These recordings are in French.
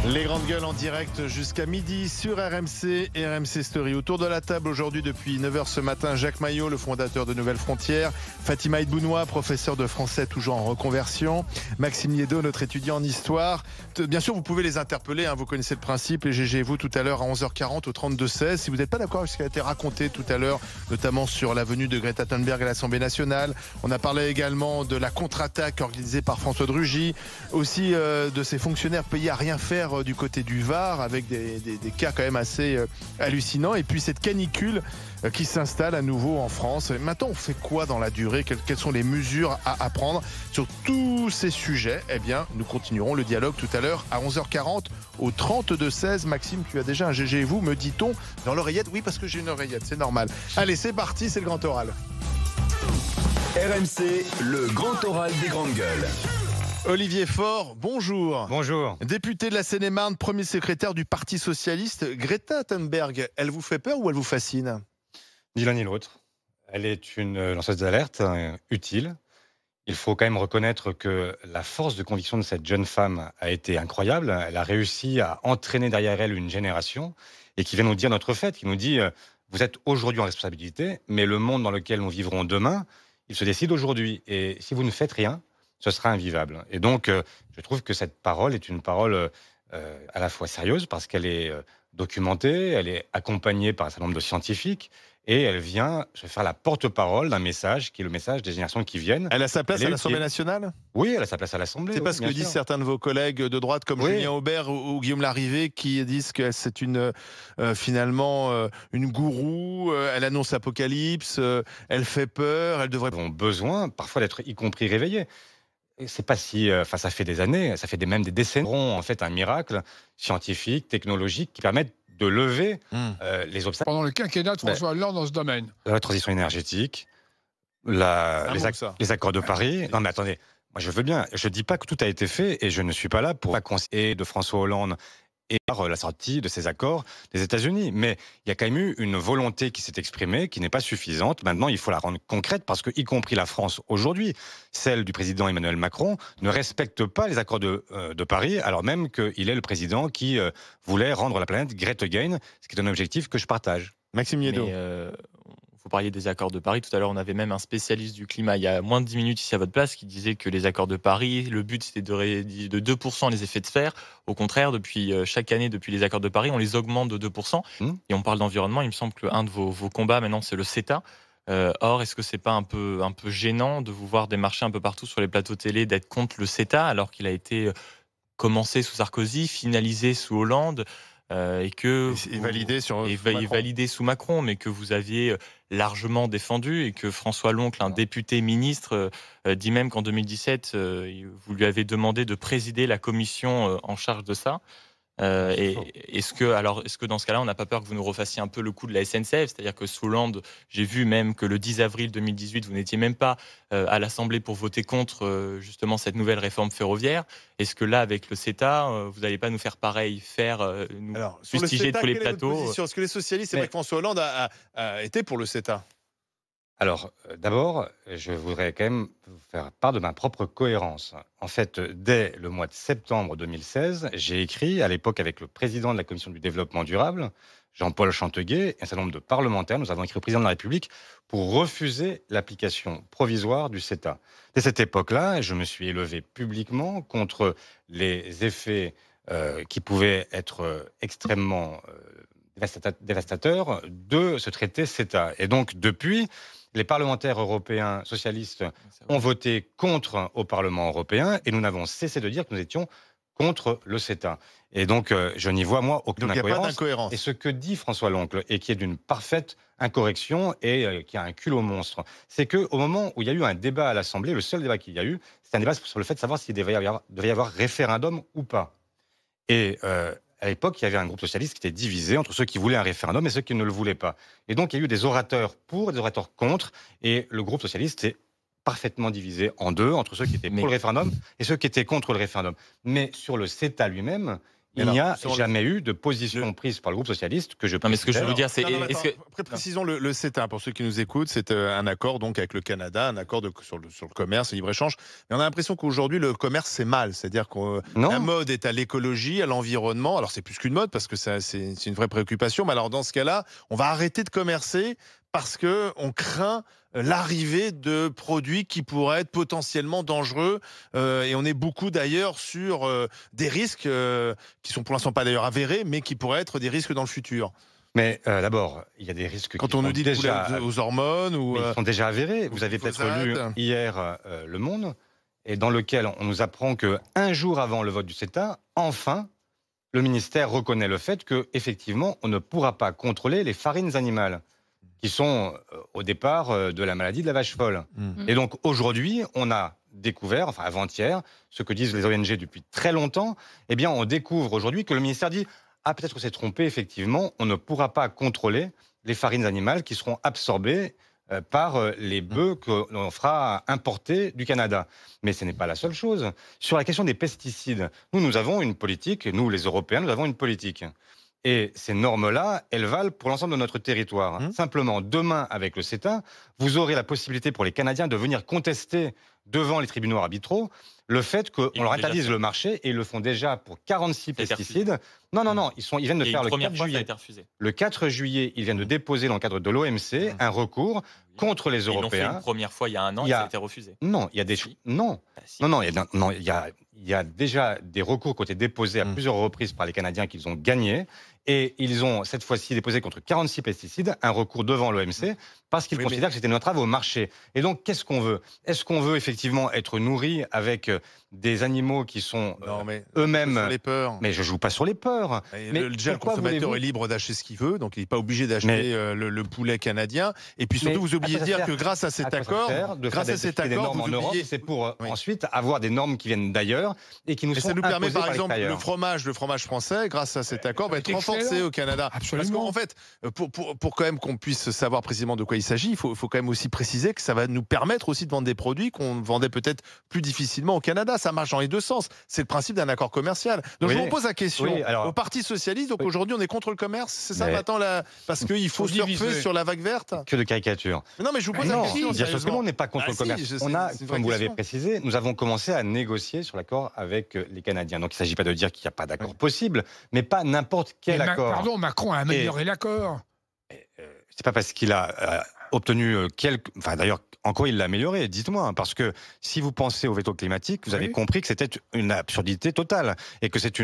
Les grandes gueules en direct jusqu'à midi sur RMC et RMC Story. Autour de la table aujourd'hui depuis 9h ce matin, Jacques Maillot, le fondateur de Nouvelles Frontières, Fatima Idbounoua, professeur de français toujours en reconversion, Maxime Niedo, notre étudiant en histoire. Bien sûr, vous pouvez les interpeller, vous connaissez le principe, et GG et vous tout à l'heure à 11h40 au 32-16. Si vous n'êtes pas d'accord avec ce qui a été raconté tout à l'heure, notamment sur la venue de Greta Thunberg à l'Assemblée nationale, on a parlé également de la contre-attaque organisée par François de Rugy, aussi de ces fonctionnaires payés à rien faire du côté du Var, avec des cas quand même assez hallucinants, et puis cette canicule qui s'installe à nouveau en France. Maintenant, on fait quoi dans la durée? Quelles sont les mesures à prendre sur tous ces sujets? Eh bien, nous continuerons le dialogue tout à l'heure à 11h40 au 32-16. Maxime, tu as déjà un GG et vous, me dit-on dans l'oreillette? Oui, parce que j'ai une oreillette, c'est normal. Allez, c'est parti, c'est le grand oral. RMC, le grand oral des grandes gueules. Olivier Faure, bonjour. Bonjour. Député de la Seine-et-Marne, premier secrétaire du Parti Socialiste. Greta Thunberg, elle vous fait peur ou elle vous fascine? Ni l'un ni l'autre. Elle est une lanceuse d'alerte utile. Il faut quand même reconnaître que la force de conviction de cette jeune femme a été incroyable. Elle a réussi à entraîner derrière elle une génération et qui vient nous dire notre fait, qui nous dit vous êtes aujourd'hui en responsabilité, mais le monde dans lequel nous vivrons demain, il se décide aujourd'hui. Et si vous ne faites rien, ce sera invivable. Et donc, je trouve que cette parole est une parole à la fois sérieuse parce qu'elle est documentée, elle est accompagnée par un certain nombre de scientifiques et elle vient se faire la porte-parole d'un message qui est le message des générations qui viennent. Elle a sa place à l'Assemblée nationale? Oui, elle a sa place à l'Assemblée. C'est pas ce que disent certains de vos collègues de droite comme Julien Aubert ou Guillaume Larrivé qui disent que c'est finalement une gourou, elle annonce l'apocalypse, elle fait peur, elle devrait... Ils ont besoin parfois d'être y compris réveillés. C'est pas si, ça fait des années, ça fait même des décennies. En fait, un miracle scientifique, technologique qui permette de lever les obstacles. Pendant le quinquennat de François Hollande dans ce domaine. La transition énergétique, les accords de Paris. Non mais attendez, moi je veux bien, je dis pas que tout a été fait et je ne suis pas là pour conseiller de François Hollande et la sortie de ces accords des États-Unis. Mais il y a quand même eu une volonté qui s'est exprimée, qui n'est pas suffisante. Maintenant, il faut la rendre concrète parce que, y compris la France aujourd'hui, celle du président Emmanuel Macron, ne respecte pas les accords de Paris, alors même qu'il est le président qui voulait rendre la planète Greta Again, ce qui est un objectif que je partage. Maxime Niedo. Vous parliez des accords de Paris. Tout à l'heure, on avait même un spécialiste du climat, il y a moins de 10 minutes ici à votre place, qui disait que les accords de Paris, le but c'était de réduire de 2% les effets de serre. Au contraire, depuis chaque année, depuis les accords de Paris, on les augmente de 2%. Et on parle d'environnement. Il me semble qu'un de vos combats maintenant, c'est le CETA. Or, est-ce que c'est pas un peu gênant de vous voir démarcher un peu partout sur les plateaux télé d'être contre le CETA, alors qu'il a été commencé sous Sarkozy, finalisé sous Hollande et validé sous Macron, mais que vous aviez largement défendu et que François Loncle, un député ministre, dit même qu'en 2017, vous lui avez demandé de présider la commission en charge de ça. Est-ce que dans ce cas-là, on n'a pas peur que vous nous refassiez un peu le coup de la SNCF? C'est-à-dire que sous Hollande, j'ai vu même que le 10 avril 2018, vous n'étiez même pas à l'Assemblée pour voter contre justement cette nouvelle réforme ferroviaire. Est-ce que là, avec le CETA, vous n'allez pas nous faire pareil, nous fustiger tous les plateaux? Est-ce que les socialistes, c'est vrai que François Hollande a été pour le CETA? Alors, d'abord, je voudrais quand même vous faire part de ma propre cohérence. En fait, dès le mois de septembre 2016, j'ai écrit, à l'époque avec le président de la Commission du développement durable, Jean-Paul Chanteguet, et un certain nombre de parlementaires, nous avons écrit au président de la République pour refuser l'application provisoire du CETA. Dès cette époque-là, je me suis élevé publiquement contre les effets qui pouvaient être extrêmement dévastateurs de ce traité CETA. Et donc, depuis, les parlementaires européens socialistes ont voté contre au Parlement européen et nous n'avons cessé de dire que nous étions contre le CETA. Et donc, je n'y vois, moi, aucune incohérence. Et ce que dit François Loncle, et qui est d'une parfaite incorrection et qui a un culot monstre, c'est qu'au moment où il y a eu un débat à l'Assemblée, le seul débat qu'il y a eu, c'est un débat sur le fait de savoir s'il devait y avoir référendum ou pas. Et à l'époque, il y avait un groupe socialiste qui était divisé entre ceux qui voulaient un référendum et ceux qui ne le voulaient pas. Et donc, il y a eu des orateurs pour, des orateurs contre, et le groupe socialiste est parfaitement divisé en deux, entre ceux qui étaient pour le référendum et ceux qui étaient contre le référendum. Mais sur le CETA lui-même, Il n'y a jamais eu de position prise par le groupe socialiste que je Non, mais ce que je veux dire, c'est. Précisons le CETA, pour ceux qui nous écoutent, c'est un accord donc avec le Canada, un accord sur le commerce, le libre-échange. Mais on a l'impression qu'aujourd'hui, le commerce, c'est mal. C'est-à-dire que la mode est à l'écologie, à l'environnement. Alors, c'est plus qu'une mode, parce que c'est une vraie préoccupation. Mais alors, dans ce cas-là, on va arrêter de commercer parce qu'on craint l'arrivée de produits qui pourraient être potentiellement dangereux. Et on est beaucoup d'ailleurs sur des risques qui sont pour l'instant pas d'ailleurs avérés, mais qui pourraient être des risques dans le futur. Mais d'abord, il y a des risques quand on nous dit déjà aux hormones ou ils sont déjà avérés. Vous avez peut-être lu hier Le Monde, et dans lequel on nous apprend que 1 jour avant le vote du CETA, enfin, le ministère reconnaît le fait que effectivement, on ne pourra pas contrôler les farines animales, qui sont au départ de la maladie de la vache folle. Et donc aujourd'hui, on a découvert, enfin avant-hier, ce que disent les ONG depuis très longtemps, eh bien on découvre aujourd'hui que le ministère dit « Ah, peut-être que c'est trompé, effectivement, on ne pourra pas contrôler les farines animales qui seront absorbées par les bœufs que l'on fera importer du Canada ». Mais ce n'est pas la seule chose. Sur la question des pesticides, nous avons une politique, nous les Européens, nous avons une politique. Et ces normes-là, elles valent pour l'ensemble de notre territoire. Simplement, demain, avec le CETA, vous aurez la possibilité pour les Canadiens de venir contester devant les tribunaux arbitraux le fait qu'on leur interdise le marché, et ils le font déjà pour 46 pesticides. Non, ils viennent de faire le 4 juillet. Le 4 juillet, ils viennent de déposer dans le cadre de l'OMC un recours contre les Européens. Ils l'ont fait une première fois il y a 1 an, et ça a été refusé. Non, il y a des il y a déjà des recours qui ont été déposés à plusieurs reprises par les Canadiens qu'ils ont gagnés. Et ils ont cette fois-ci déposé contre 46 pesticides un recours devant l'OMC parce qu'ils considèrent que c'était une entrave au marché. Et donc, qu'est-ce qu'on veut? Est-ce qu'on veut effectivement être nourri avec des animaux qui sont eux-mêmes... les peurs. Mais je joue pas sur les peurs. Mais déjà, le consommateur est libre d'acheter ce qu'il veut, donc il n'est pas obligé d'acheter le poulet canadien. Et puis surtout, vous oubliez de dire que grâce à cet accord, en Europe, c'est pour ensuite avoir des normes qui viennent d'ailleurs et qui nous sont imposées par ça nous permet, par exemple, l'extérieur. le fromage français, grâce à cet accord, va être renforcé au Canada. Absolument. Parce qu'en fait, pour quand même qu'on puisse savoir précisément de quoi il s'agit, il faut quand même aussi préciser que ça va nous permettre aussi de vendre des produits qu'on vendait peut-être plus difficilement au Canada. Ça marche dans les deux sens. C'est le principe d'un accord commercial. Donc je vous pose la question au Parti socialiste. Donc aujourd'hui, on est contre le commerce, c'est ça maintenant parce qu'il faut surfer sur la vague verte. Que de caricature. Non, mais je vous pose la question. Bien sûr que on n'est pas contre le commerce. On a, comme vous l'avez précisé, nous avons commencé à négocier sur l'accord avec les Canadiens. Donc il ne s'agit pas de dire qu'il n'y a pas d'accord possible, mais pas n'importe quel accord. Pardon, Macron a amélioré l'accord. C'est pas parce qu'il a obtenu enfin d'ailleurs, en quoi il l'a amélioré? Dites-moi, parce que si vous pensez au veto climatique, vous avez compris que c'était une absurdité totale et que c'est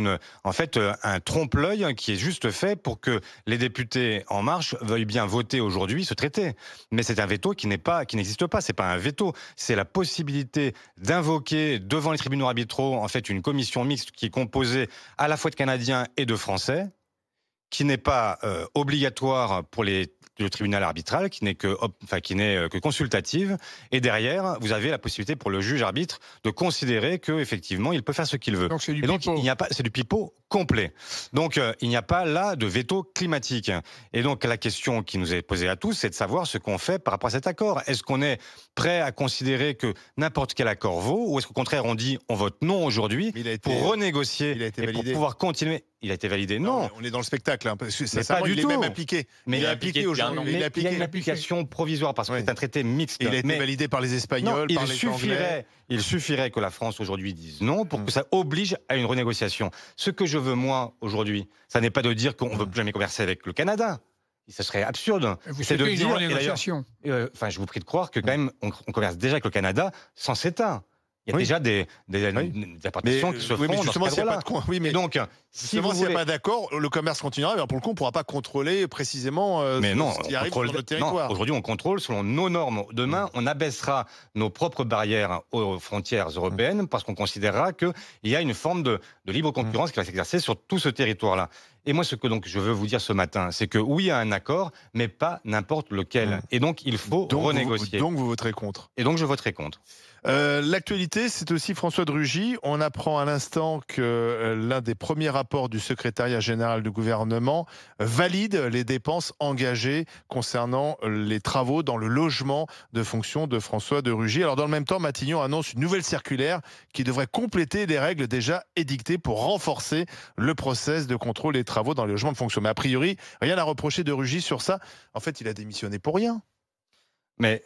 en fait un trompe-l'œil qui est juste fait pour que les députés En Marche veuillent bien voter aujourd'hui ce traité. Mais c'est un veto qui n'existe pas. C'est pas un veto, c'est la possibilité d'invoquer devant les tribunaux arbitraux en fait une commission mixte qui est composée à la fois de Canadiens et de Français, qui n'est pas obligatoire pour le tribunal arbitral, qui n'est que consultative. Et derrière, vous avez la possibilité pour le juge arbitre de considérer qu'effectivement, il peut faire ce qu'il veut. Donc c'est du pipeau. C'est du pipeau complet. Donc il n'y a pas là de veto climatique. Et donc la question qui nous est posée à tous, c'est de savoir ce qu'on fait par rapport à cet accord. Est-ce qu'on est prêt à considérer que n'importe quel accord vaut, ou est-ce qu'au contraire on dit on vote non aujourd'hui pour renégocier et pour pouvoir continuer? Il a été validé. Non. On est dans le spectacle. Parce que pas du tout. Même appliqué. Mais il est appliqué aujourd'hui. Il y a une application provisoire parce que c'est un traité mixte. Il a été validé par les Espagnols, par les Anglais. Il suffirait que la France aujourd'hui dise non pour que ça oblige à une renégociation. Ce que je veux moi aujourd'hui, ça n'est pas de dire qu'on ne veut plus jamais converser avec le Canada. Ce serait absurde. C'est de dire renégociation. Je vous prie de croire que quand même on converse déjà avec le Canada sans CETA. Il y a déjà des importations qui se font dans ce cadre-là. Mais donc, s'il n'y a pas d'accord, le commerce continuera. Mais pour le coup, on ne pourra pas contrôler précisément ce qui arrive sur notre territoire. Aujourd'hui, on contrôle selon nos normes. Demain, on abaissera nos propres barrières aux frontières européennes parce qu'on considérera qu'il y a une forme de libre concurrence qui va s'exercer sur tout ce territoire-là. Et moi, ce que donc je veux vous dire ce matin, c'est que oui, il y a un accord, mais pas n'importe lequel. Et donc, il faut renégocier. Donc vous voterez contre. Et donc, je voterai contre. L'actualité, c'est aussi François de Rugy. On apprend à l'instant que l'un des premiers rapports du secrétariat général du gouvernement valide les dépenses engagées concernant les travaux dans le logement de fonction de François de Rugy. Alors dans le même temps, Matignon annonce une nouvelle circulaire qui devrait compléter les règles déjà édictées pour renforcer le process de contrôle des travaux dans les logements de fonction. Mais a priori, rien à reprocher de Rugy sur ça. En fait, il a démissionné pour rien. Mais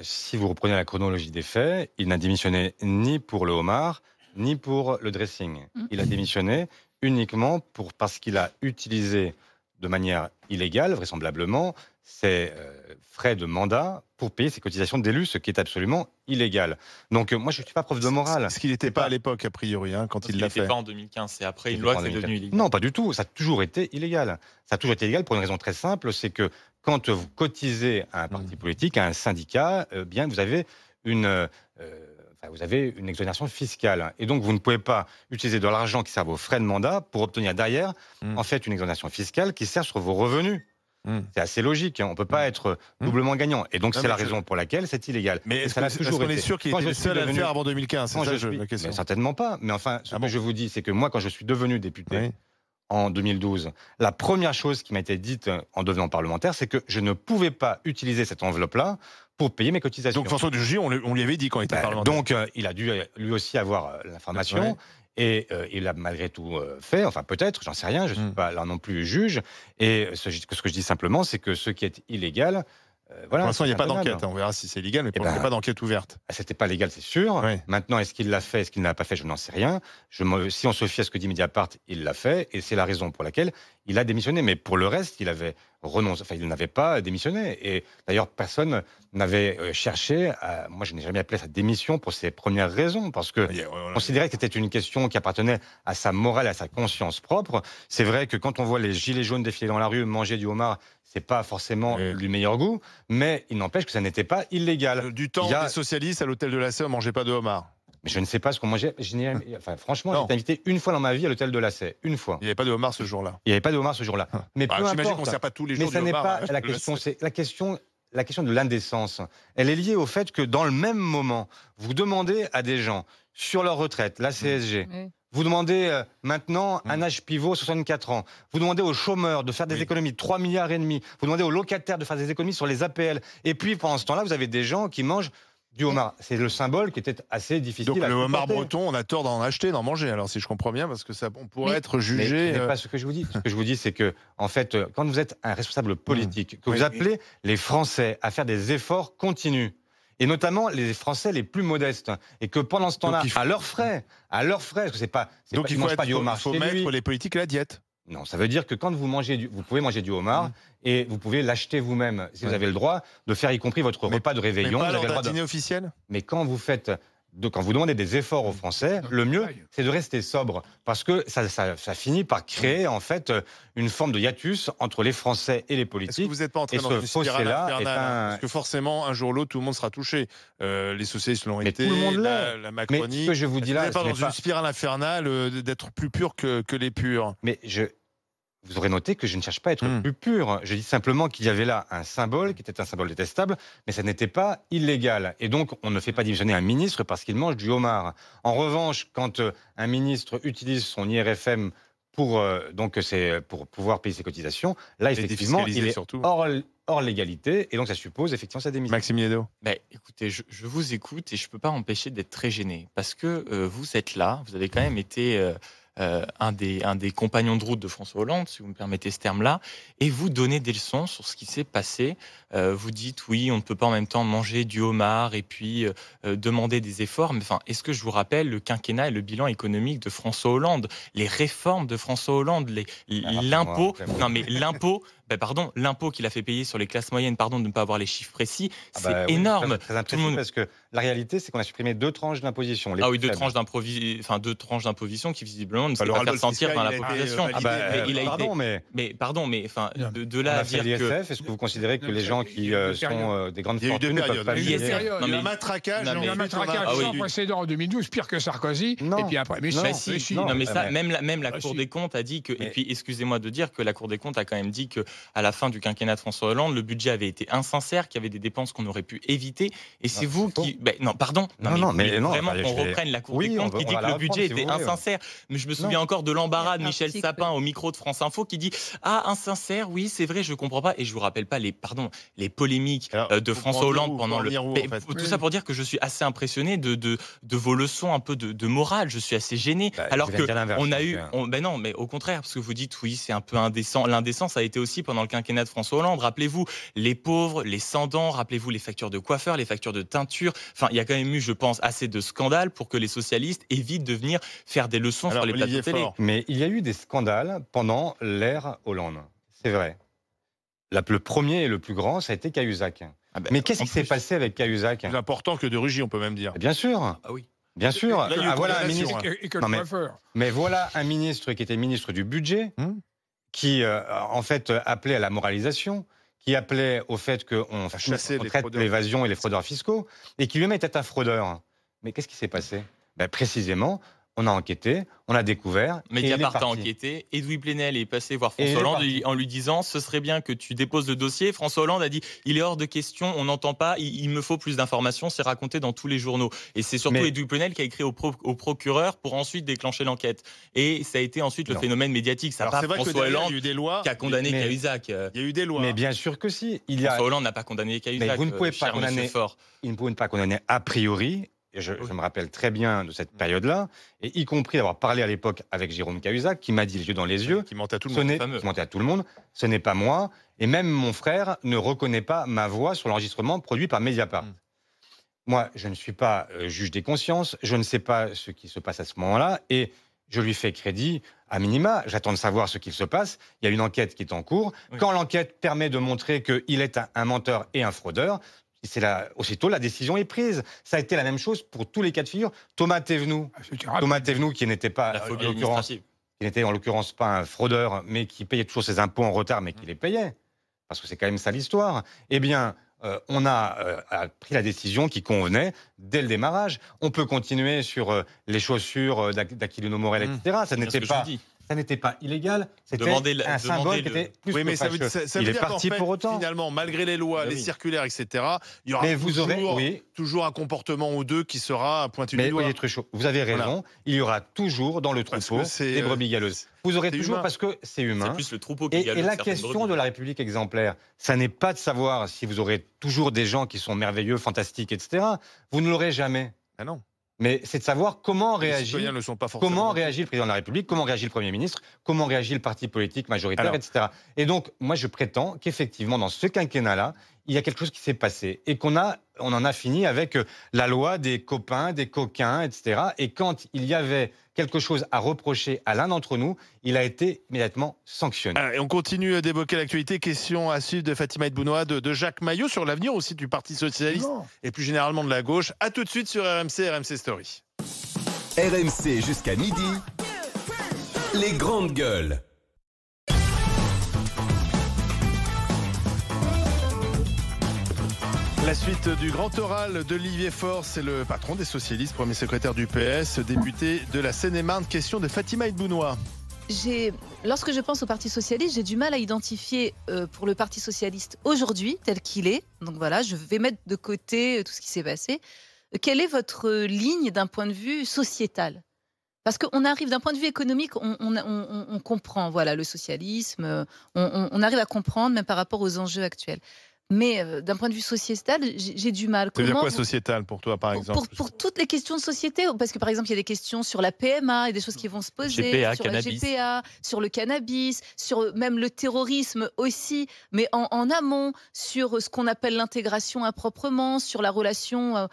si vous reprenez la chronologie des faits, il n'a démissionné ni pour le homard, ni pour le dressing. Il a démissionné uniquement parce qu'il a utilisé de manière illégale, vraisemblablement, ses frais de mandat pour payer ses cotisations d'élu, ce qui est absolument illégal. Donc moi, je ne suis pas preuve de morale. Ce qu'il n'était pas à l'époque, a priori, quand il l'a fait. Il n'était pas en 2015, c'est après une loi qui est devenue illégale. Non, pas du tout. Ça a toujours été illégal. Ça a toujours été illégal pour une raison très simple, c'est que quand vous cotisez à un parti politique, à un syndicat, bien vous avez une exonération fiscale. Et donc, vous ne pouvez pas utiliser de l'argent qui sert vos frais de mandat pour obtenir derrière, en fait, une exonération fiscale qui sert sur vos revenus. C'est assez logique, on ne peut pas être doublement gagnant. Et donc, c'est la raison pour laquelle c'est illégal. Mais est-ce qu'on est sûr qu'il était le seul à le faire avant 2015 ? C'est ça la question. Certainement pas. Mais enfin, ce que je vous dis, c'est que moi, quand je suis devenu député, en 2012, la première chose qui m'a été dite en devenant parlementaire, c'est que je ne pouvais pas utiliser cette enveloppe-là pour payer mes cotisations. Donc François de Rugy, on lui avait dit quand il était parlementaire. Donc il a dû lui aussi avoir l'information. Et il a malgré tout fait, enfin peut-être, j'en sais rien, je ne suis pas là non plus juge. Et ce que je dis simplement, c'est que ce qui est illégal, pour l'instant, il n'y a pas d'enquête. On verra si c'est légal, mais il n'y a pas d'enquête ouverte. C'était pas légal, c'est sûr. Maintenant, est-ce qu'il l'a fait, est-ce qu'il ne l'a pas fait, je n'en sais rien. Si on se fie à ce que dit Mediapart, il l'a fait, et c'est la raison pour laquelle il a démissionné. Mais pour le reste, il avait renoncé. Enfin, il n'avait pas démissionné. Et d'ailleurs, personne n'avait cherché. Moi, je n'ai jamais appelé sa démission pour ces premières raisons, parce que je considérais que c'était une question qui appartenait à sa morale, à sa conscience propre. C'est vrai que quand on voit les gilets jaunes défiler dans la rue, manger du homard, c'est pas forcément du meilleur goût, mais il n'empêche que ça n'était pas illégal. Du temps des socialistes à l'hôtel de la Sey, on mangeait pas de homard. Mais je ne sais pas ce qu'on mangeait. Franchement, j'ai été invité une fois dans ma vie à l'hôtel de la Sey. Une fois. Il n'y avait pas de homard ce jour-là. Il n'y avait pas de homard ce jour-là. Mais peu importe. J'imagine qu'on ne sert pas tous les jours mais ça n'est pas la question. C'est la question de l'indécence. Elle est liée au fait que dans le même moment, vous demandez à des gens sur leur retraite, la CSG. Vous demandez maintenant un âge pivot, 64 ans. Vous demandez aux chômeurs de faire des économies de 3,5 milliards. Vous demandez aux locataires de faire des économies sur les APL. Et puis, pendant ce temps-là, vous avez des gens qui mangent du homard. C'est le symbole qui était assez difficile à supporter. Donc le homard breton, on a tort d'en acheter, d'en manger, alors si je comprends bien, parce que ça, on pourrait être jugé... Mais ce n'est pas ce que je vous dis. Ce que je vous dis, c'est que, en fait, quand vous êtes un responsable politique, que vous appelez les Français à faire des efforts continus, et notamment les Français les plus modestes, et que pendant ce temps-là, à leurs frais, parce que donc il faut mettre les politiques à la diète. Non, ça veut dire que quand vous pouvez manger du homard et vous pouvez l'acheter vous-même, si vous avez le droit de faire y compris votre repas de réveillon. Mais pas lors d'un dîner officiel. Mais quand vous demandez des efforts aux Français, le mieux, c'est de rester sobre. Parce que ça finit par créer, en fait, une forme de hiatus entre les Français et les politiques. Est-ce que vous n'êtes pas entré dans une spirale infernale Parce que forcément, un jour ou l'autre, tout le monde sera touché. Les socialistes l'ont été, tout le monde la Macronie. Mais ce que je vous dis là, vous n'êtes pas dans une spirale infernale d'être plus pur que les purs. Mais vous aurez noté que je ne cherche pas à être plus pur. Je dis simplement qu'il y avait là un symbole qui était un symbole détestable, mais ça n'était pas illégal. Et donc, on ne fait pas démissionner un ministre parce qu'il mange du homard. En revanche, quand un ministre utilise son IRFM pour pouvoir payer ses cotisations, là, effectivement, il est hors légalité, et donc ça suppose effectivement sa démission. Maxime Yeddo. Écoutez, je vous écoute et je ne peux pas empêcher d'être très gêné, parce que vous êtes là, vous avez quand même été... un des compagnons de route de François Hollande, si vous me permettez ce terme-là, et vous donnez des leçons sur ce qui s'est passé. Vous dites, oui, on ne peut pas en même temps manger du homard et puis demander des efforts. Mais enfin, est-ce que je vous rappelle le quinquennat et le bilan économique de François Hollande, les réformes de François Hollande, l'impôt, l'impôt qu'il a fait payer sur les classes moyennes, de ne pas avoir les chiffres précis, c'est énorme. Très impressionnant, parce que la réalité, c'est qu'on a supprimé 2 tranches d'imposition. Deux tranches d'imposition qui visiblement Hollande ne s'est pas fait sentir dans la population. Pardon, mais enfin, de là à dire que... Est-ce que vous considérez que les gens qui sont des grandes fortunes ne peuvent pas il y a juger un matraquage sans précédent en 2012, pire que Sarkozy. Non. Et puis après, même la Cour des comptes a dit que, et puis excusez-moi de dire que la Cour des comptes a quand même dit que à la fin du quinquennat de François Hollande, le budget avait été insincère, qu'il y avait des dépenses qu'on aurait pu éviter. Et c'est vous qui, vraiment qu'on reprenne la Cour des comptes qui dit que le budget était insincère. Mais je me souviens encore de l'embarras de Michel Sapin au micro de France Info qui dit insincère, oui c'est vrai, je comprends pas. Et je vous rappelle pas les polémiques de François Hollande pendant tout ça pour dire que je suis assez impressionné de vos leçons un peu de morale. Je suis assez gêné. Alors que on a eu, non, mais au contraire, parce que vous dites oui, c'est un peu indécent. L'indécence a été aussi pendant le quinquennat de François Hollande. Rappelez-vous les pauvres, les sans-dents. Rappelez-vous les factures de coiffeur, les factures de teinture. Enfin, il y a quand même eu, je pense, assez de scandales pour que les socialistes évitent de venir faire des leçons sur les plateaux télé. Mais il y a eu des scandales pendant l'ère Hollande. C'est vrai. Le premier et le plus grand, ça a été Cahuzac. Mais qu'est-ce qui s'est passé avec Cahuzac ? Plus important que de Rugy, on peut même dire. Bien sûr. Ah oui. Bien sûr. Voilà un ministre. Mais voilà un ministre qui était ministre du budget, qui en fait appelait à la moralisation, qui appelait au fait qu'on traite l'évasion et les fraudeurs fiscaux, et qui lui-même était un fraudeur. Mais qu'est-ce qui s'est passé ? Précisément, on a enquêté, on a découvert. Mediapart a enquêté. Edoui Plenel est passé voir François Hollande en lui disant ce serait bien que tu déposes le dossier. François Hollande a dit il est hors de question, on n'entend pas, il me faut plus d'informations. C'est raconté dans tous les journaux. Et c'est surtout Edoui Plenel qui a écrit au procureur pour ensuite déclencher l'enquête. Et ça a été ensuite le phénomène médiatique. Ça pas François Hollande qui a condamné Cahuzac. Il y a eu des lois. Mais bien sûr que si. François Hollande n'a pas condamné Cahuzac. Mais vous ne pouvez pas condamner. Ils ne pouvaient pas condamner a priori. Et je me rappelle très bien de cette période-là, et y compris d'avoir parlé à l'époque avec Jérôme Cahuzac, qui m'a dit les yeux dans les yeux, qui mentait à tout le monde. Ce n'est pas moi, et même mon frère ne reconnaît pas ma voix sur l'enregistrement produit par Mediapart. Moi, je ne suis pas juge des consciences, je ne sais pas ce qui se passe à ce moment-là, et je lui fais crédit à minima. J'attends de savoir ce qu'il se passe. Il y a une enquête qui est en cours. Quand l'enquête permet de montrer qu'il est un menteur et un fraudeur, aussitôt, la décision est prise. Ça a été la même chose pour tous les cas de figure. Thomas Thévenoud, qui n'était pas, qui n'était en l'occurrence pas un fraudeur, mais qui payait toujours ses impôts en retard, mais qui les payait, parce que c'est quand même ça l'histoire. Eh bien, on a pris la décision qui convenait dès le démarrage. On peut continuer sur les chaussures d'Aquilino Morel, etc. Ça n'était pas illégal, c'était un symbole qui était plus que fâcheux. Il est parti pour autant. Finalement, malgré les lois, les circulaires, etc., il y aura toujours un comportement ou deux qui sera pointu du doigt. Mais Truchot, vous avez raison, il y aura toujours dans le troupeau des brebis galeuses. Vous aurez toujours, parce que c'est humain. C'est plus le troupeau qui galope. Et la question de la République exemplaire, ça n'est pas de savoir si vous aurez toujours des gens qui sont merveilleux, fantastiques, etc. Vous ne l'aurez jamais. Ah non. Mais c'est de savoir comment réagit le président de la République, comment réagit le Premier ministre, comment réagit le parti politique majoritaire, etc. Et donc, moi, je prétends qu'effectivement, dans ce quinquennat-là, il y a quelque chose qui s'est passé et on en a fini avec la loi des copains, des coquins, etc. Et quand il y avait quelque chose à reprocher à l'un d'entre nous, il a été immédiatement sanctionné. Et on continue d'évoquer l'actualité. Question à suivre de Fatima Bounoua, de Jacques Maillot sur l'avenir aussi du Parti Socialiste et plus généralement de la gauche. À tout de suite sur RMC Story. RMC jusqu'à midi. Les grandes gueules. La suite du grand oral d'Olivier Faure, c'est le patron des socialistes, premier secrétaire du PS, député de la Seine-et-Marne. Question de Fatima Bounoua. Lorsque je pense au Parti Socialiste, j'ai du mal à identifier pour le Parti Socialiste aujourd'hui, tel qu'il est. Donc voilà, je vais mettre de côté tout ce qui s'est passé. Quelle est votre ligne d'un point de vue sociétal ? Parce qu'on arrive d'un point de vue économique, on comprend le socialisme, on arrive à comprendre même par rapport aux enjeux actuels. Mais d'un point de vue sociétal, j'ai du mal. Ça veut dire quoi sociétal pour toi, par exemple ? Pour toutes les questions de société, parce que par exemple, il y a des questions sur la PMA, et des choses qui vont se poser, sur la GPA, sur le cannabis, sur même le terrorisme aussi, mais en amont, sur ce qu'on appelle l'intégration improprement, sur la relation à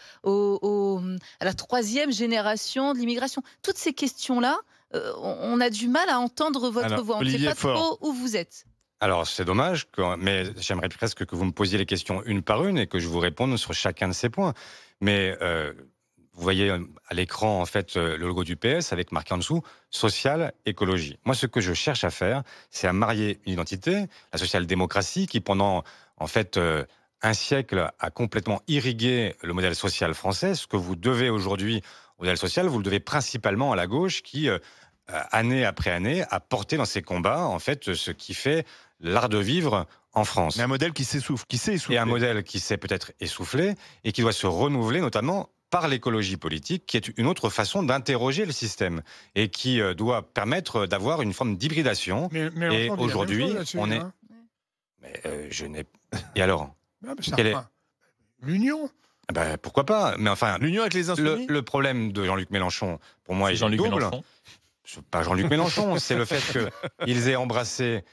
la troisième génération de l'immigration. Toutes ces questions-là, on a du mal à entendre votre voix. On ne sait pas trop où vous êtes. Alors, c'est dommage, mais j'aimerais presque que vous me posiez les questions une par une et que je vous réponde sur chacun de ces points. Mais vous voyez à l'écran en fait le logo du PS avec marqué en dessous social, écologie. Moi, ce que je cherche à faire, c'est à marier une identité, la social-démocratie, qui pendant en fait un siècle a complètement irrigué le modèle social français. Ce que vous devez aujourd'hui au modèle social, vous le devez principalement à la gauche qui, année après année, a porté dans ses combats en fait ce qui fait l'art de vivre en France. Mais un modèle qui s'essouffle, qui s'est essoufflé. Et un modèle qui s'est peut-être essoufflé et qui doit se renouveler, notamment par l'écologie politique, qui est une autre façon d'interroger le système et qui doit permettre d'avoir une forme d'hybridation. Mais et aujourd'hui, on est... Hein. Mais je n'ai... Et alors L'Union. Pourquoi pas? Mais enfin, l'union avec les insoumis. Le problème de Jean-Luc Mélenchon, pour moi, est Jean-Luc double. Mélenchon. Pas Jean-Luc Mélenchon, c'est le fait qu'ils aient embrassé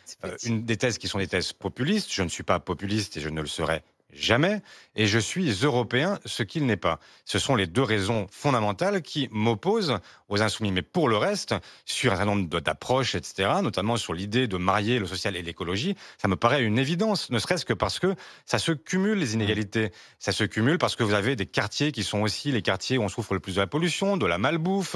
des thèses qui sont des thèses populistes. Je ne suis pas populiste et je ne le serai jamais. Et je suis européen, ce qu'il n'est pas. Ce sont les deux raisons fondamentales qui m'opposent aux insoumis. Mais pour le reste, sur un certain nombre d'approches, etc., notamment sur l'idée de marier le social et l'écologie, ça me paraît une évidence, ne serait-ce que parce que ça se cumule, les inégalités. Ça se cumule parce que vous avez des quartiers qui sont aussi les quartiers où on souffre le plus de la pollution, de la malbouffe,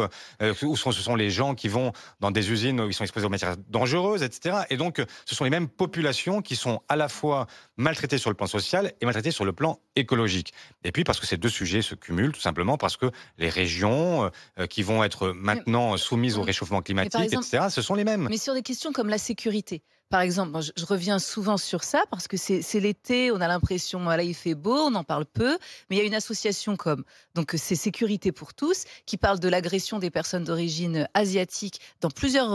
où ce sont les gens qui vont dans des usines où ils sont exposés aux matières dangereuses, etc. Et donc, ce sont les mêmes populations qui sont à la fois maltraitées sur le plan social et maltraitées sur le plan écologique. Et puis parce que ces deux sujets se cumulent, tout simplement parce que les régions qui vont être maintenant soumises au réchauffement climatique, exemple, etc., ce sont les mêmes. Mais sur des questions comme la sécurité, par exemple, moi, je reviens souvent sur ça parce que c'est l'été, on a l'impression, là il fait beau, on en parle peu, mais il y a une association comme, donc c'est Sécurité pour tous, qui parle de l'agression des personnes d'origine asiatique dans plusieurs,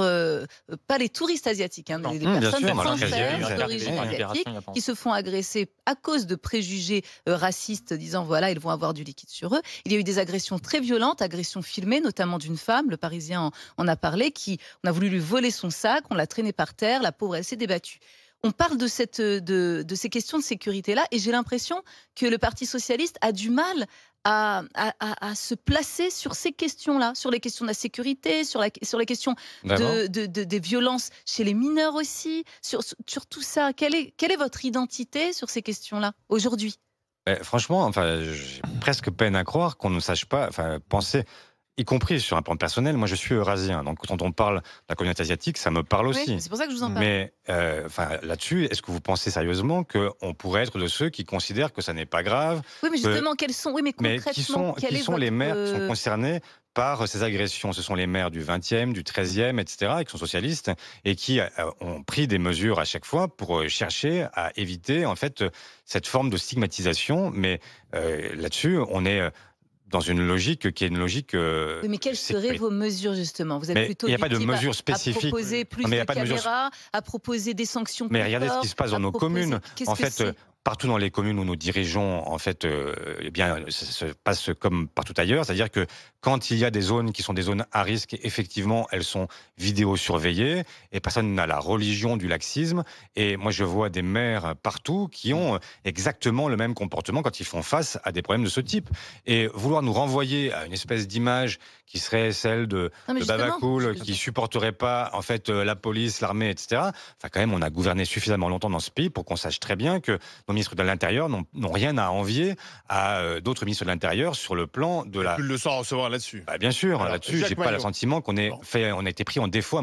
pas les touristes asiatiques, hein, mais les personnes françaises d'origine asiatique qui se font agresser à cause de préjugés racistes, disant voilà, ils vont avoir du liquide sur eux. Il y a eu des agressions très violentes, agressions filmées, notamment d'une femme, le Parisien en a parlé, on a voulu lui voler son sac, on l'a traîné par terre, la pauvre, elle s'est débattue. On parle de ces questions de sécurité-là, et j'ai l'impression que le Parti socialiste a du mal à se placer sur ces questions-là, sur les questions de la sécurité, sur les questions des violences chez les mineurs aussi, sur tout ça. Quelle est votre identité sur ces questions-là, aujourd'hui ? Franchement, j'ai presque peine à croire qu'on ne sache pas penser... Y compris sur un plan personnel, moi je suis eurasien, donc quand on parle de la communauté asiatique, ça me parle aussi. Oui, c'est pour ça que je vous en parle. Mais là-dessus, est-ce que vous pensez sérieusement qu'on pourrait être de ceux qui considèrent que ça n'est pas grave? Oui, mais justement, quels sont, oui, mais concrètement, qui sont les maires qui sont concernés par ces agressions? Ce sont les maires du 20e, du 13e, etc., qui sont socialistes et qui ont pris des mesures à chaque fois pour chercher à éviter en fait cette forme de stigmatisation. Mais là-dessus, on est dans une logique qui est une logique... Oui, mais quelles seraient vos mesures, justement? Vous êtes plutôt il n'y a pas de mesures spécifiques. À proposer plus de caméras, à proposer des sanctions plus fortes. Mais regardez ce qui se passe dans nos communes. En fait, partout dans les communes où nous dirigeons, en fait, ça se passe comme partout ailleurs. C'est-à-dire que quand il y a des zones qui sont des zones à risque, effectivement, elles sont vidéosurveillées et personne n'a la religion du laxisme. Et moi, je vois des maires partout qui ont exactement le même comportement quand ils font face à des problèmes de ce type. Et vouloir nous renvoyer à une espèce d'image qui serait celle de Babacool, qui supporterait pas, en fait, la police, l'armée, etc. Enfin, quand même, on a gouverné suffisamment longtemps dans ce pays pour qu'on sache très bien que nos ministres de l'Intérieur n'ont rien à envier à d'autres ministres de l'Intérieur sur le plan de la... Plus de leçons à recevoir là-dessus. Bien sûr, là-dessus, j'ai pas le sentiment qu'on on a été pris en défaut à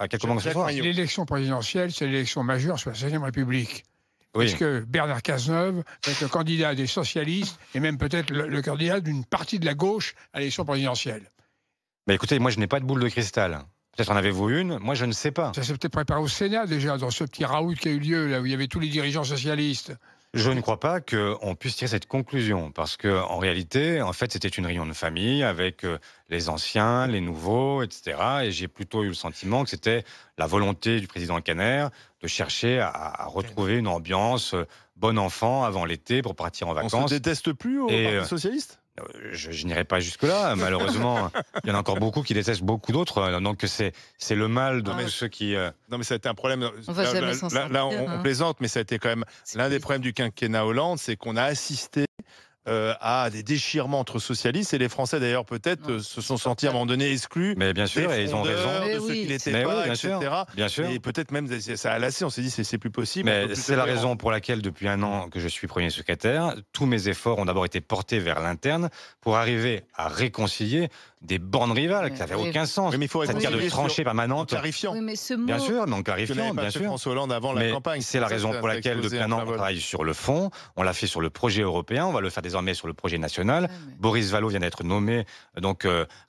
quelque moment que ce soit. L'élection présidentielle, c'est l'élection majeure sur la 16e République. Oui. Est-ce que Bernard Cazeneuve peut être le candidat des socialistes et même peut-être le candidat d'une partie de la gauche à l'élection présidentielle? Écoutez, moi je n'ai pas de boule de cristal. Peut-être en avez-vous une, moi je ne sais pas. Ça s'est peut-être préparé au Sénat déjà, dans ce petit raout qui a eu lieu, là où il y avait tous les dirigeants socialistes. Je ne crois pas qu'on puisse tirer cette conclusion, parce qu'en réalité, en fait, c'était une réunion de famille avec les anciens, les nouveaux, etc. Et j'ai plutôt eu le sentiment que c'était la volonté du président Caner de chercher à retrouver une ambiance bon enfant avant l'été pour partir en vacances. On se déteste plus au Parti socialiste ? Je n'irai pas jusque-là, malheureusement. Il y en a encore beaucoup qui détestent beaucoup d'autres. Donc c'est le mal de ceux qui... Non mais ça a été un problème. Là, on plaisante, mais ça a été quand même l'un des problèmes du quinquennat Hollande, c'est qu'on a assisté à des déchirements entre socialistes et les Français d'ailleurs peut-être se sont sentis à un moment donné exclus. Mais bien sûr, et ils ont raison. De ceux qui l'étaient Mais pas, oui, bien etc. sûr, bien sûr. Et peut-être même ça a lassé. On s'est dit c'est plus possible. on peut Mais plus c'est la tolérer. raison pour laquelle, depuis 1 an que je suis Premier secrétaire, tous mes efforts ont d'abord été portés vers l'interne pour arriver à réconcilier des bandes rivales, que ça n'avait Oui. aucun sens. Oui, mais il faut Cette guerre de réconcilier tranchées en permanente. clarifiant. Oui, mais ce mot. Bien sûr, mais en Que n'avait clarifiant, pas bien fait sûr. François Hollande avant la Mais campagne. c'est la Ça, raison ça pour a laquelle, explosé depuis 1 en an, plein on vol. travaille sur le fond. On l'a fait sur le projet européen. On va le faire désormais sur le projet national. Ouais, mais- Boris Vallaud vient d'être nommé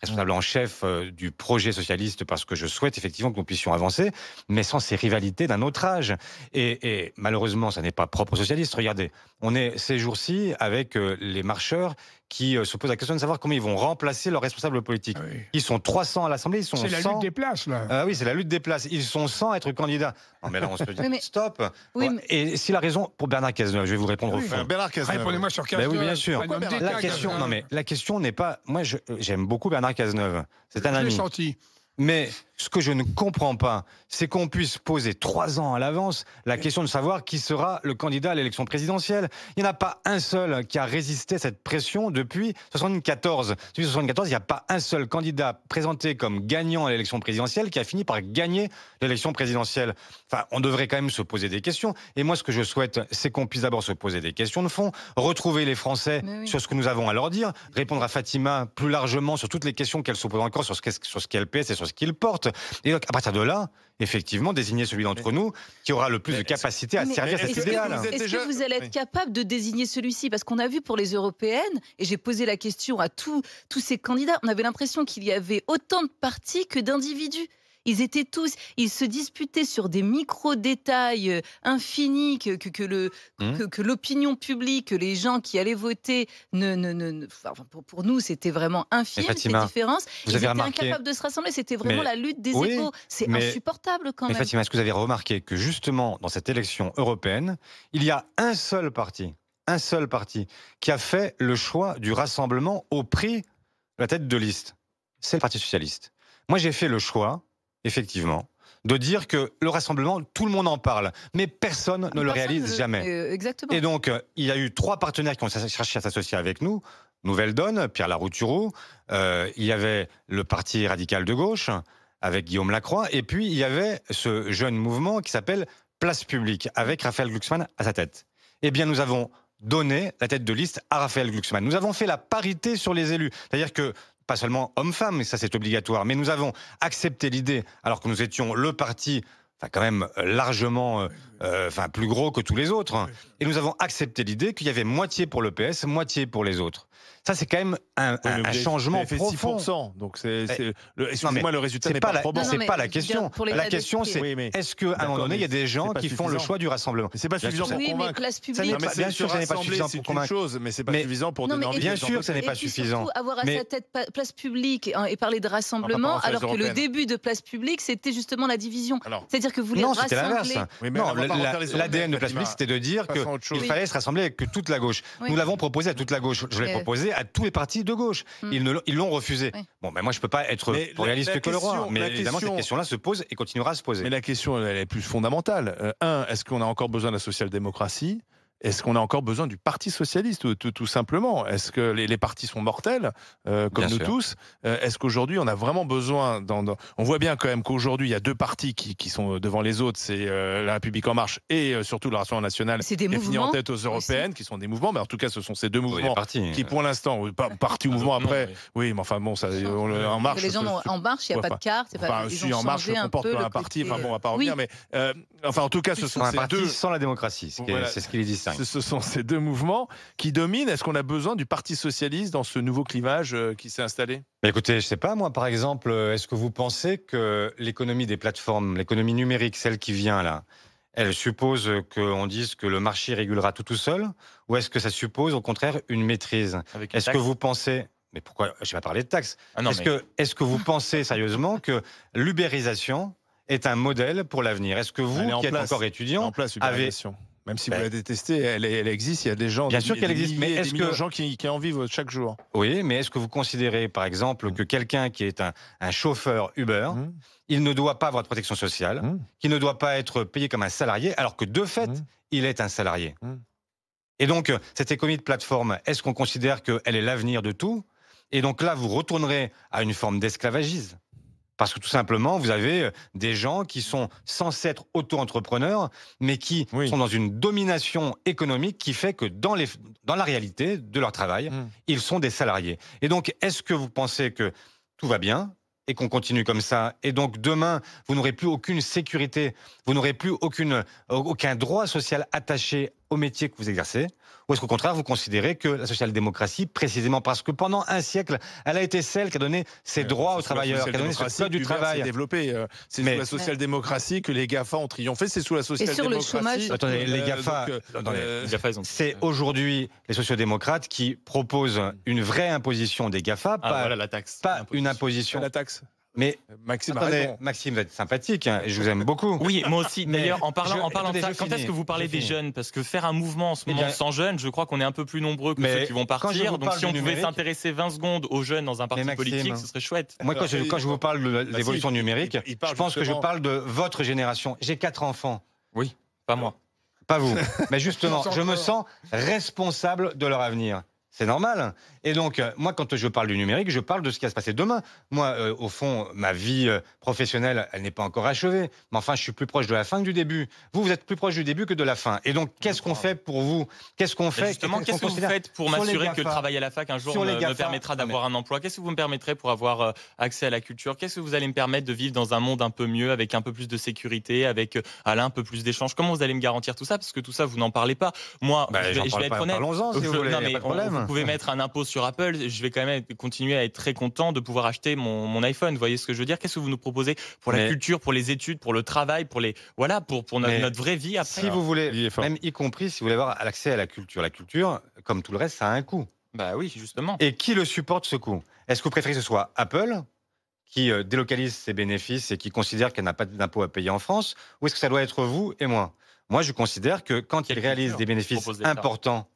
responsable en chef du projet socialiste parce que je souhaite effectivement que nous puissions avancer, mais sans ces rivalités d'un autre âge. Et malheureusement, ça n'est pas propre aux socialistes. Regardez, on est ces jours-ci avec les marcheurs qui se posent la question de savoir comment ils vont remplacer leurs responsables politiques. Ah oui. Ils sont 300 à l'Assemblée, ils sont C'est la 100. lutte des places, là. Ah oui, c'est la lutte des places. Ils sont 100 à être candidats. Non, mais là, on se dit, Oui, mais- stop. Oui, Ouais. mais- Et si la raison, pour Bernard Cazeneuve, je vais vous répondre au Oui. fond. Bernard Cazeneuve. Répondez-moi sur Ben 15 oui, bien sûr. un homme d'État, La question, Cazeneuve. non mais la question n'est pas. Moi, j'aime beaucoup Bernard Cazeneuve. C'est un Je l'ai ami. senti. Mais ce que je ne comprends pas, c'est qu'on puisse poser 3 ans à l'avance la question de savoir qui sera le candidat à l'élection présidentielle. Il n'y en a pas un seul qui a résisté à cette pression depuis 1974. Depuis 1974, il n'y a pas un seul candidat présenté comme gagnant à l'élection présidentielle qui a fini par gagner l'élection présidentielle. Enfin, on devrait quand même se poser des questions. Et moi, ce que je souhaite, c'est qu'on puisse d'abord se poser des questions de fond, retrouver les Français Mais oui. sur ce que nous avons à leur dire, répondre à Fatima plus largement sur toutes les questions qu'elle se pose encore sur ce qu'est le PS et sur ce qu'il porte. Et donc, à partir de là, effectivement, désigner celui d'entre nous qui aura le plus de capacité à Mais servir est-ce cet que idéal. vous êtes Est-ce déjà- que vous allez être Oui. capable de désigner celui-ci? Parce qu'on a vu pour les européennes, et j'ai posé la question à tous ces candidats, on avait l'impression qu'il y avait autant de partis que d'individus. Ils se disputaient sur des micro-détails infinis que l'opinion publique, que les gens qui allaient voter, pour nous, c'était vraiment infime, ces Fatima, différences. vous Ils avez étaient remarqué- incapables de se rassembler, c'était vraiment Mais- la lutte des oui, égaux. C'est mais- insupportable quand Mais même. Fatima, est-ce que vous avez remarqué que justement, dans cette élection européenne, il y a un seul parti qui a fait le choix du rassemblement au prix de la tête de liste? C'est le Parti socialiste. Moi, j'ai fait le choix, effectivement, de dire que le rassemblement, tout le monde en parle, mais personne ne le réalise jamais. Exactement. Et donc, il y a eu 3 partenaires qui ont cherché à s'associer avec nous. Nouvelle Donne, Pierre Larouturou, il y avait le Parti radical de gauche, avec Guillaume Lacroix, et puis il y avait ce jeune mouvement qui s'appelle Place Publique, avec Raphaël Glucksmann à sa tête. Eh bien, nous avons donné la tête de liste à Raphaël Glucksmann. Nous avons fait la parité sur les élus. C'est-à-dire que pas seulement hommes-femmes, mais ça c'est obligatoire, mais nous avons accepté l'idée, alors que nous étions le parti, quand même largement plus gros que tous les autres, et nous avons accepté l'idée qu'il y avait moitié pour le PS, moitié pour les autres. Ça, c'est quand même un changement Vous avez fait profond. 6%. Donc, excusez-moi, Non, mais le résultat C'est n'est pas pas la, probant. Non, c'est mais pas la je veux question. dire, pour l'état La question, c'est Oui, mais- est-ce qu'à un moment D'accord, donné, il y a mais des gens c'est pas qui font le suffisant. choix du rassemblement? Mais c'est pas Bien suffisant sûr, pour Oui, mais convaincre. place Ça publique. n'est Non, mais pas- bien sûr, ça n'est pas suffisant c'est pour une convaincre. chose, mais c'est pas Mais- suffisant pour Non, donner mais envie. bien aux gens sûr de que ça n'est voter. pas Et puis suffisant. surtout, avoir à Mais- sa tête place publique et parler de On va rassemblement, pas faire alors que le européennes. début de place publique, c'était justement la division. Alors, C'est-à-dire que vous voulez Non, c'était rassembler. l'inverse. Oui, mais Non, on va pas refaire les l'ADN de européennes, Place Publique, c'était de dire Passons à autre chose. qu'il fallait se rassembler avec toute la gauche. Oui. Nous l'avons proposé à toute la gauche. Je l'ai Mais- proposé à tous les partis de gauche. Hmm. Ils l'ont refusé. Oui. Bon, ben moi, je peux pas être Mais plus réaliste la que le roi. question- Mais la évidemment, question- cette question-là se pose et continuera à se poser. Mais la question, elle est plus fondamentale. Est-ce qu'on a encore besoin de la social-démocratie ? Est-ce qu'on a encore besoin du Parti socialiste, tout simplement? Est-ce que les partis sont mortels, comme Bien nous sûr. tous? Est-ce qu'aujourd'hui, on a vraiment besoin... On voit bien quand même qu'aujourd'hui, il y a 2 partis qui sont devant les autres, c'est La République En Marche et surtout le Rassemblement National, C'est des qui est fini en mouvements tête aux européennes, qui sont des mouvements, mais en tout cas, ce sont ces 2 Oui, les mouvements partis. qui, pour l'instant, pas parti ou mouvement Non, après... oui. Oui, mais enfin bon, En Marche... Les gens En Marche, il n'y a Ouais, pas de carte. c'est pas- Enfin, ils si ont En Marche se changé un comporte peu comme le un parti, côté- enfin bon, on va pas Oui. revenir, mais enfin en tout cas, ce Ils sont sont un ces parti 2... sans la démocratie. Voilà. C'est ce qui les distingue. Ce sont ces 2 mouvements qui dominent. Est-ce qu'on a besoin du Parti socialiste dans ce nouveau clivage qui s'est installé? Mais écoutez, je sais pas, moi, par exemple, est-ce que vous pensez que l'économie des plateformes, l'économie numérique, celle qui vient là, elle suppose qu'on dise que le marché régulera tout seul, ou est-ce que ça suppose au contraire une maîtrise? Avec les Est-ce que taxes. vous pensez... Mais pourquoi? Je vais pas parler de taxes. Ah non, mais- Est-ce que vous pensez sérieusement que l'ubérisation est un modèle pour l'avenir? Est-ce que vous, Elle est en qui êtes place. encore En étudiant, place, avez... l'ubérisation. Même si vous Ben- la détestez, elle existe. Il y a des gens, Bien des- sûr qu'elle des existe, mais milliers, est-ce des millions que- de gens qui en vivent chaque jour. Oui, mais est-ce que vous considérez, par exemple, que quelqu'un qui est un chauffeur Uber, Mmh. il ne doit pas avoir de protection sociale, Mmh. qu'il ne doit pas être payé comme un salarié, alors que de fait, Mmh. il est un salarié? Mmh. Et donc, cette économie de plateforme, est-ce qu'on considère qu'elle est l'avenir de tout? Et donc là, vous retournerez à une forme d'esclavagisme. Parce que tout simplement, vous avez des gens qui sont censés être auto-entrepreneurs, mais qui sont dans une domination économique qui fait que dans la réalité de leur travail, ils sont des salariés. Et donc, est-ce que vous pensez que tout va bien et qu'on continue comme ça? Et donc, demain, vous n'aurez plus aucune sécurité, vous n'aurez plus aucun droit social attaché au métier que vous exercez? Ou est-ce qu'au contraire, vous considérez que la social-démocratie, précisément parce que pendant un siècle, elle a été celle qui a donné ses droits aux travailleurs, qui a donné ce code du travail. C'est sous la social-démocratie que les GAFA ont triomphé, c'est sous la social-démocratie. Et sur le chômage. Attendez, les GAFA, c'est aujourd'hui les sociodémocrates qui proposent une vraie imposition des GAFA, voilà, la taxe. Pas une imposition. La taxe. Mais Maxime, attendez, Maxime, vous êtes sympathique, hein, et je vous aime beaucoup. Oui, moi aussi. D'ailleurs, en parlant de ça, quand finis. est-ce que vous parlez des jeunes? Parce que faire un mouvement en ce moment bien, sans jeunes, je crois qu'on est un peu plus nombreux que ceux qui vont partir. Donc si on pouvait s'intéresser 20 secondes aux jeunes dans un parti politique, ce serait chouette. Moi, quand je vous parle de l'évolution numérique, je pense que je parle de votre génération. J'ai 4 enfants. Oui, pas moi. Pas vous. Mais justement, je me sens responsable de leur avenir. C'est normal. Et donc, moi, quand je parle du numérique, je parle de ce qui va se passer demain. Moi, au fond, ma vie professionnelle, elle n'est pas encore achevée. Mais enfin, je suis plus proche de la fin que du début. Vous êtes plus proche du début que de la fin. Et donc, qu'est-ce qu'on fait pour vous? Qu'est-ce qu'on fait? Justement, qu'est-ce que vous faites pour m'assurer que le travail à la fac, un jour, me permettra d'avoir un emploi? Qu'est-ce que vous me permettrez pour avoir accès à la culture? Qu'est-ce que vous allez me permettre de vivre dans un monde un peu mieux, avec un peu plus de sécurité, avec un peu plus d'échanges? Comment vous allez me garantir tout ça? Parce que tout ça, vous n'en parlez pas. Moi, je vais être honnête. Parlons-en, si vous voulez, non, mais pas de problème. Vous pouvez mettre un impôt sur Apple, je vais quand même continuer à être très content de pouvoir acheter mon iPhone. Vous voyez ce que je veux dire? Qu'est-ce que vous nous proposez pour la culture, pour les études, pour le travail, pour notre vraie vie après? Si vous voulez, même y compris si vous voulez avoir l'accès à la culture, comme tout le reste, ça a un coût. Bah oui, justement. Et qui le supporte, ce coût? Est-ce que vous préférez que ce soit Apple, qui délocalise ses bénéfices et qui considère qu'elle n'a pas d'impôt à payer en France, ou est-ce que ça doit être vous et moi? Moi, je considère que quand ils réalisent des bénéfices importants,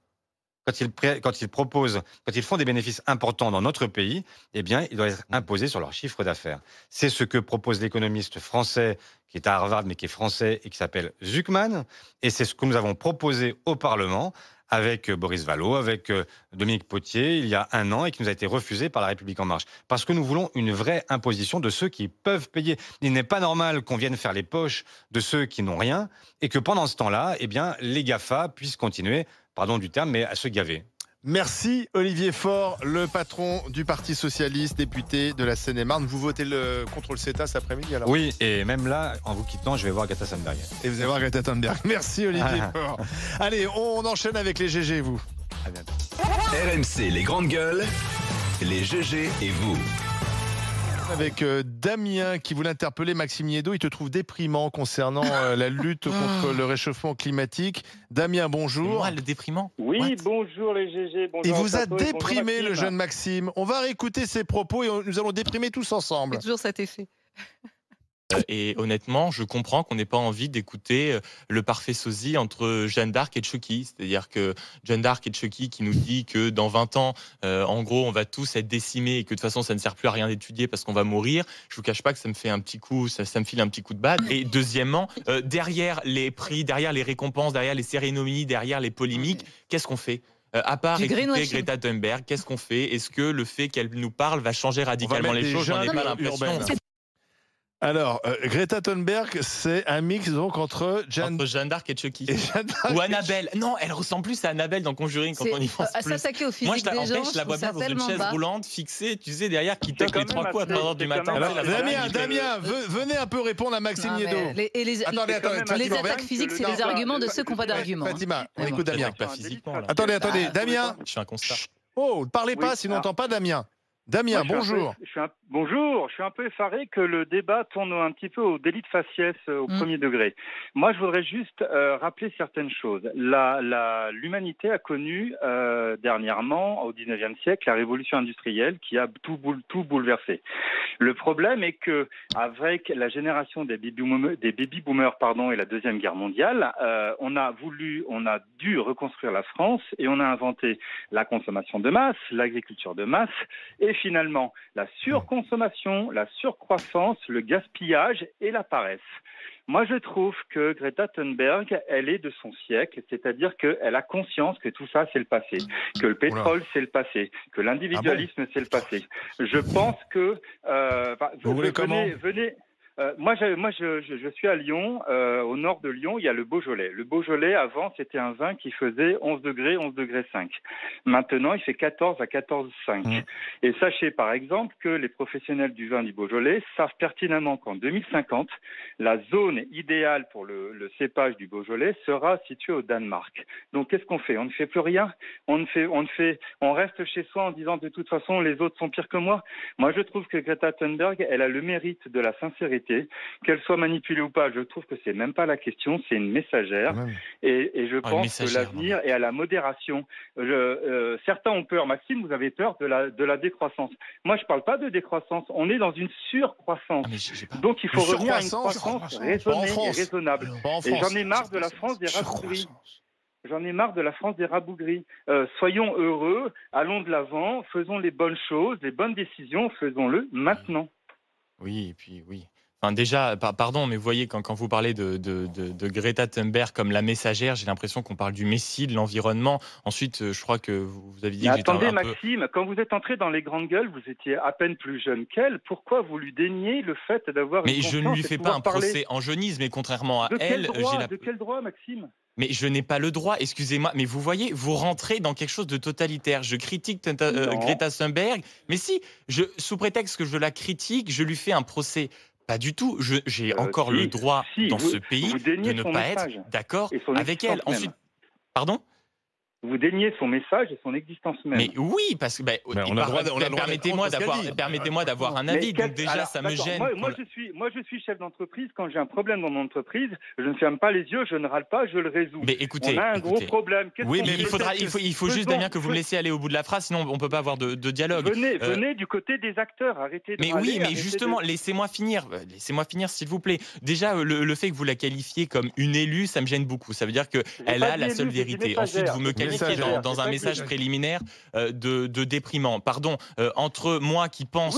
quand ils font des bénéfices importants dans notre pays, eh bien, ils doivent être imposés sur leur chiffre d'affaires. C'est ce que propose l'économiste français qui est à Harvard, mais qui est français et qui s'appelle Zuckman. Et c'est ce que nous avons proposé au Parlement avec Boris Vallaud, avec Dominique Potier, il y a 1 an, et qui nous a été refusé par La République En Marche. Parce que nous voulons une vraie imposition de ceux qui peuvent payer. Il n'est pas normal qu'on vienne faire les poches de ceux qui n'ont rien, et que pendant ce temps-là, eh bien, les GAFA puissent continuer, pardon du terme, mais à se gaver. Merci Olivier Faure, le patron du Parti Socialiste, député de la Seine-et-Marne. Vous votez contre le CETA cet après-midi alors? Oui, et même là, en vous quittant, je vais voir Greta Thunberg. Et vous allez voir Greta Thunberg. Merci Olivier Faure. Allez, on enchaîne avec les GG, vous. À bientôt. RMC, les grandes gueules, les GG et vous. Avec Damien qui voulait interpeller Maxime Niedot. Il te trouve déprimant concernant la lutte contre le réchauffement climatique. Damien, bonjour. Moi, le déprimant? Oui, bonjour les GG. Bonjour. Il vous a Bonjour, déprimé, le jeune Maxime. On va réécouter ses propos et nous allons déprimer tous ensemble. C'est toujours cet effet. Et honnêtement, je comprends qu'on n'ait pas envie d'écouter le parfait sosie entre Jeanne d'Arc et Chucky. C'est-à-dire que Jeanne d'Arc et Chucky qui nous dit que dans 20 ans, en gros, on va tous être décimés et que de toute façon, ça ne sert plus à rien d'étudier parce qu'on va mourir. Je vous cache pas que ça me fait un petit coup, ça me file un petit coup de bad. Et deuxièmement, derrière les prix, derrière les récompenses, derrière les cérémonies, derrière les polémiques, qu'est-ce qu'on fait? À part écouter Greta Thunberg, qu'est-ce qu'on fait? Est-ce que le fait qu'elle nous parle va changer radicalement les choses? J'en ai pas l'impression. Alors, Greta Thunberg, c'est un mix donc entre Jeanne d'Arc et Chucky. Ou Annabelle. Non, elle ressemble plus à Annabelle dans Conjuring quand on y pense plus. S'attaquer au physique Moi, je la vois bien dans une chaise roulante, fixée, tu sais, derrière, qui toque les 3 coups à 3h du matin. Alors, Damien, venez un peu répondre à Maxime Niedot. Les attaques physiques, c'est les arguments de ceux qui n'ont pas d'arguments. Fatima, on écoute Damien. Pas physiquement. Attendez, Damien. Je fais un constat. Oh, ne parlez pas, sinon on n'entend pas Damien. Damien, bonjour. Bonjour, je suis un peu effaré que le débat tourne un petit peu au délit de faciès au premier degré. Moi, je voudrais juste rappeler certaines choses. L'humanité a connu dernièrement, au 19e siècle, la révolution industrielle qui a tout bouleversé. Le problème est que avec la génération des baby-boomers et la Deuxième Guerre mondiale, on a dû reconstruire la France et on a inventé la consommation de masse, l'agriculture de masse et finalement la surconsommation, la surcroissance, le gaspillage et la paresse. Moi, je trouve que Greta Thunberg, elle est de son siècle, c'est-à-dire qu'elle a conscience que tout ça, c'est le passé, que le pétrole, c'est le passé, que l'individualisme, c'est le passé. Je pense que... Vous voulez comment ? Venez. Moi, je suis à Lyon, au nord de Lyon, il y a le Beaujolais. Le Beaujolais, avant, c'était un vin qui faisait 11 degrés, 11 degrés 5. Maintenant, il fait 14 à 14,5. Et sachez, par exemple, que les professionnels du vin du Beaujolais savent pertinemment qu'en 2050, la zone idéale pour le cépage du Beaujolais sera située au Danemark. Donc, qu'est-ce qu'on fait ? On ne fait plus rien ? On reste chez soi en disant, de toute façon, les autres sont pires que moi. Moi, je trouve que Greta Thunberg, elle a le mérite de la sincérité. Qu'elle soit manipulée ou pas, je trouve que c'est même pas la question, c'est une messagère. Et je pense que l'avenir est à la modération. Certains ont peur. Maxime, vous avez peur de la décroissance. Moi, je parle pas de décroissance. On est dans une surcroissance. Donc, il faut revenir à une croissance raisonnée et raisonnable. Et j'en ai marre de la France des rabougris. J'en ai marre de la France des rabougris. Soyons heureux, allons de l'avant, faisons les bonnes choses, les bonnes décisions, faisons-le maintenant. Oui, et puis oui. Enfin, déjà, pardon, mais vous voyez, quand vous parlez de Greta Thunberg comme la messagère, j'ai l'impression qu'on parle du messie de l'environnement. Ensuite, je crois que vous avez dit que j'étais attendez, Maxime, quand vous êtes entré dans les grandes gueules, vous étiez à peine plus jeune qu'elle. Pourquoi vous lui déniez le fait d'avoir une conscience ? Mais je ne lui fais pas un procès en jeunisme, et contrairement à elle... De quel droit, Maxime ? Mais je n'ai pas le droit, excusez-moi, mais vous voyez, vous rentrez dans quelque chose de totalitaire. Je critique Greta Thunberg, mais si, sous prétexte que je la critique, je lui fais un procès. Pas du tout. J'ai encore le droit dans ce pays de ne pas être d'accord avec elle. Ensuite, pardon ? Vous déniez son message et son existence même. Mais oui, parce que permettez-moi d'avoir un avis. Donc déjà, ça me gêne. Moi, je suis chef d'entreprise. Quand j'ai un problème dans mon entreprise, je ne ferme pas les yeux, je ne râle pas, je le résous. Mais écoutez, on a un gros problème. Oui, mais il faut juste, Damien, que vous me laissiez aller au bout de la phrase, sinon on ne peut pas avoir de dialogue. Venez du côté des acteurs, arrêtez de râler. Mais oui, mais justement, laissez-moi finir, s'il vous plaît. Déjà, le fait que vous la qualifiez comme une élue, ça me gêne beaucoup. Ça veut dire qu'elle a la seule vérité. Ensuite, vous me qualifiez dans un message préliminaire de déprimant. Pardon, entre moi qui pense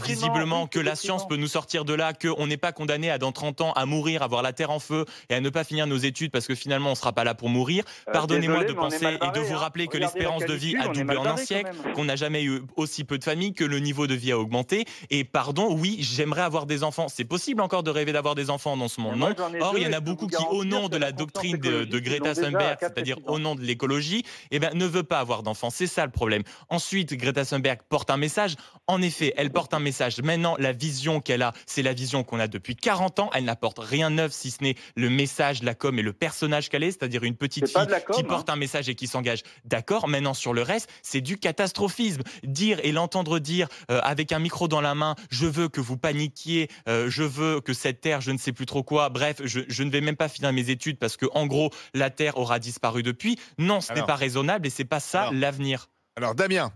visiblement que la science peut nous sortir de là, qu'on n'est pas condamné à dans 30 ans à mourir, à voir la terre en feu et à ne pas finir nos études parce que finalement on ne sera pas là pour mourir. Pardonnez-moi de penser et de vous rappeler que l'espérance de vie a doublé en un siècle, qu'on n'a jamais eu aussi peu de familles, que le niveau de vie a augmenté. Et pardon, oui, j'aimerais avoir des enfants. C'est possible encore de rêver d'avoir des enfants dans ce monde, non ? Or, il y en a beaucoup qui, au nom de la doctrine de Greta Thunberg, c'est-à-dire au nom de l'écologie, ne veut pas avoir d'enfants. C'est ça le problème. Ensuite, Greta Thunberg porte un message. En effet, elle porte un message. Maintenant, la vision qu'elle a, c'est la vision qu'on a depuis 40 ans. Elle n'apporte rien de neuf, si ce n'est le message, la com et le personnage qu'elle est, c'est-à-dire une petite fille qui porte un message et qui s'engage. D'accord, maintenant sur le reste, c'est du catastrophisme. Dire et l'entendre dire avec un micro dans la main, je veux que vous paniquiez, je veux que cette terre, je ne sais plus trop quoi, bref, je ne vais même pas finir mes études parce que en gros, la terre aura disparu depuis. Non, ce n'est pas raisonnable et c'est pas ça l'avenir. Alors, Damien.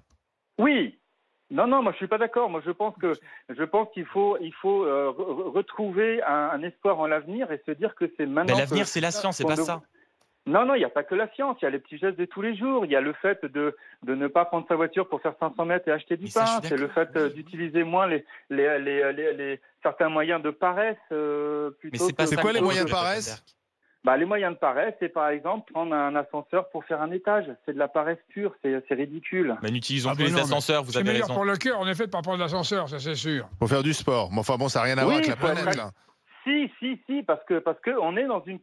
Oui. Non, moi je suis pas d'accord. Moi je pense qu'il faut retrouver un espoir en l'avenir et se dire que c'est maintenant. Mais l'avenir c'est la science, c'est pas ça. Non, il n'y a pas que la science. Il y a les petits gestes de tous les jours. Il y a le fait de ne pas prendre sa voiture pour faire 500 mètres et acheter du pain. C'est le fait d'utiliser moins certains moyens de paresse. C'est quoi les moyens de paresse ? Les moyens de paresse, c'est par exemple prendre un ascenseur pour faire un étage. C'est de la paresse pure, c'est ridicule. Mais n'utilisons plus les ascenseurs, vous avez raison. C'est meilleur pour le cœur, en effet, de ne pas prendre l'ascenseur, ça c'est sûr. Pour faire du sport. Mais enfin bon, ça n'a rien à voir avec la planète, là. Si, parce que on est dans une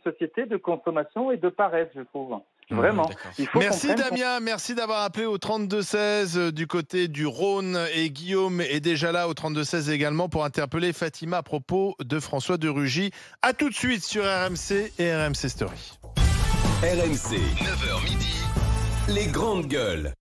société de consommation et de paresse, je trouve. Vraiment. Merci Damien, merci d'avoir appelé au 32-16 du côté du Rhône, et Guillaume est déjà là au 32-16 également pour interpeller Fatima à propos de François de Rugy. À tout de suite sur RMC et RMC Story. RMC, 9h midi, les grandes gueules.